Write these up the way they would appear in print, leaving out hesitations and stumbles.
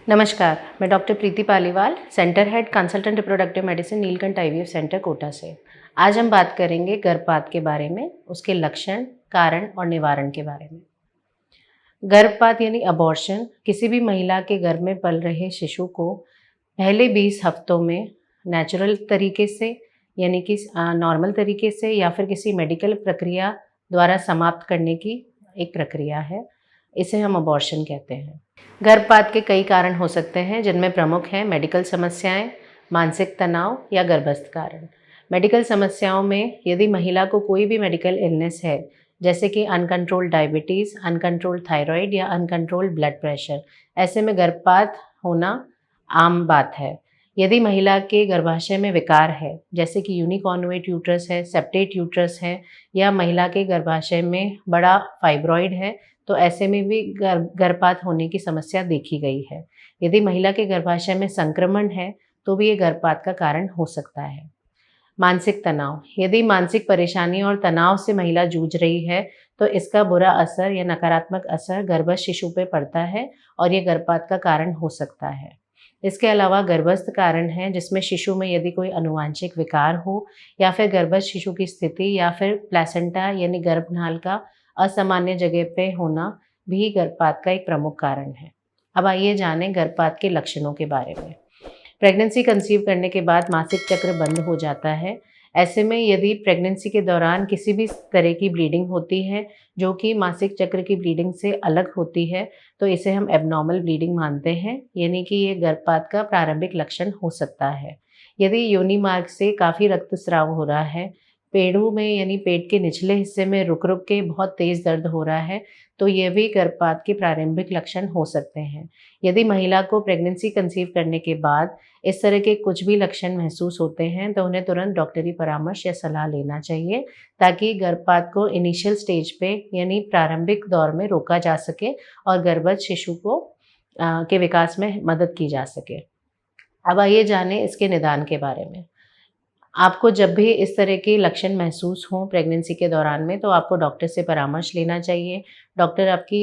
नमस्कार, मैं doctor Preeti Paliwal, centre head consultant reproductive medicine Neelkanth IVF centre Kota से। आज हम बात करेंगे गर्भपात के बारे में, उसके लक्षण, कारण और निवारण के बारे में। गर्भपात यानी अबॉर्शन किसी भी महिला के गर्भ में पल रहे शिशु को पहले 20 हफ्तों में नेचुरल तरीके से यानी कि नॉर्मल तरीके से या फिर किसी मेडिकल प्रक्रिया द्वारा समाप्त करने की एक प्रक्रिया है। इसे हम अबॉर्शन कहते हैं। गर्भपात के कई कारण हो सकते हैं, जिनमें प्रमुख हैं मेडिकल समस्याएं, मानसिक तनाव या गर्भस्थ कारण। मेडिकल समस्याओं में यदि महिला को कोई भी मेडिकल इलनेस है, जैसे कि अनकंट्रोल्ड डायबिटीज़, अनकंट्रोल्ड थायराइड या अनकंट्रोल्ड ब्लड प्रेशर, ऐसे में गर्भपात होना आम बात है। यदि महिला के गर्भाशय में विकार है, जैसे कि यूनिकॉर्नुएट यूट्रस है, सेप्टेट यूट्रस है या महिला के गर्भाशय में बड़ा फाइब्रॉइड है, तो ऐसे में भी गर्भपात होने की समस्या देखी गई है। यदि महिला के गर्भाशय में संक्रमण है, तो भी ये गर्भपात का कारण हो सकता है। मानसिक तनाव, यदि मानसिक परेशानी और तनाव से महिला जूझ रही है, तो इसका बुरा असर या नकारात्मक असर गर्भस्थ शिशु पे पड़ता है और ये गर्भपात का कारण हो सकता है। इसके अलावा गर्भस्थ कारण हैं, जिसमें शिशु में यदि कोई आनुवांशिक विकार हो या फिर गर्भस्थ शिशु की स्थिति या फिर प्लेसेंटा यानी गर्भनाल का असामान्य जगह पे होना भी गर्भपात का एक प्रमुख कारण है। अब आइए जानें गर्भपात के लक्षणों के बारे में। प्रेगनेंसी कंसीव करने के बाद मासिक चक्र बंद हो जाता है। ऐसे में यदि प्रेगनेंसी के दौरान किसी भी तरह की ब्लीडिंग होती है, जो कि मासिक चक्र की ब्लीडिंग से अलग होती है, तो इसे हम एबनॉर्मल ब्लीडिंग मानते हैं, यानी कि ये गर्भपात का प्रारंभिक लक्षण हो सकता है। यदि योनि मार्ग से काफ़ी रक्तस्राव हो रहा है, पेड़ों में यानी पेट के निचले हिस्से में रुक रुक के बहुत तेज़ दर्द हो रहा है, तो ये भी गर्भपात के प्रारंभिक लक्षण हो सकते हैं। यदि महिला को प्रेगनेंसी कंसीव करने के बाद इस तरह के कुछ भी लक्षण महसूस होते हैं, तो उन्हें तुरंत डॉक्टरी परामर्श या सलाह लेना चाहिए, ताकि गर्भपात को इनिशियल स्टेज पे यानी प्रारंभिक दौर में रोका जा सके और गर्भस्थ शिशु को के विकास में मदद की जा सके। अब आइए जानें इसके निदान के बारे में। आपको जब भी इस तरह के लक्षण महसूस हों प्रेगनेंसी के दौरान में, तो आपको डॉक्टर से परामर्श लेना चाहिए। डॉक्टर आपकी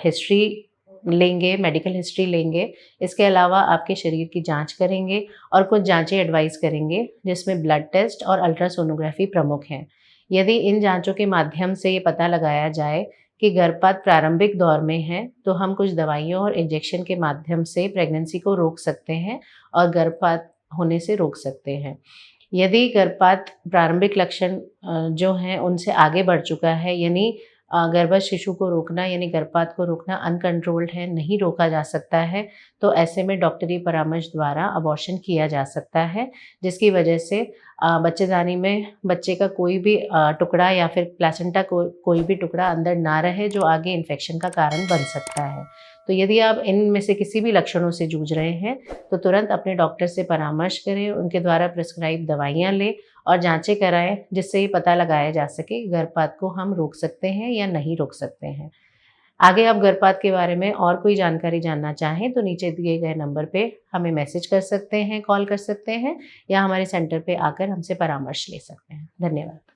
हिस्ट्री लेंगे, मेडिकल हिस्ट्री लेंगे। इसके अलावा आपके शरीर की जांच करेंगे और कुछ जांचें एडवाइस करेंगे, जिसमें ब्लड टेस्ट और अल्ट्रासोनोग्राफी प्रमुख हैं। यदि इन जांचों के माध्यम से ये पता लगाया जाए कि गर्भपात प्रारंभिक दौर में है, तो हम कुछ दवाइयों और इंजेक्शन के माध्यम से प्रेगनेंसी को रोक सकते हैं और गर्भपात होने से रोक सकते हैं। यदि गर्भपात प्रारंभिक लक्षण जो हैं उनसे आगे बढ़ चुका है, यानी गर्भस्थ शिशु को रोकना यानी गर्भपात को रोकना अनकंट्रोल्ड है, नहीं रोका जा सकता है, तो ऐसे में डॉक्टरी परामर्श द्वारा अबॉर्शन किया जा सकता है, जिसकी वजह से बच्चेदानी में बच्चे का कोई भी टुकड़ा या फिर प्लेसेंटा कोई भी टुकड़ा अंदर ना रहे, जो आगे इन्फेक्शन का कारण बन सकता है। तो यदि आप इनमें से किसी भी लक्षणों से जूझ रहे हैं, तो तुरंत अपने डॉक्टर से परामर्श करें, उनके द्वारा प्रिस्क्राइब दवाइयाँ लें और जांचें कराएं, जिससे ये पता लगाया जा सके कि गर्भपात को हम रोक सकते हैं या नहीं रोक सकते हैं। आगे आप गर्भपात के बारे में और कोई जानकारी जानना चाहें, तो नीचे दिए गए नंबर पे हमें मैसेज कर सकते हैं, कॉल कर सकते हैं या हमारे सेंटर पे आकर हमसे परामर्श ले सकते हैं। धन्यवाद।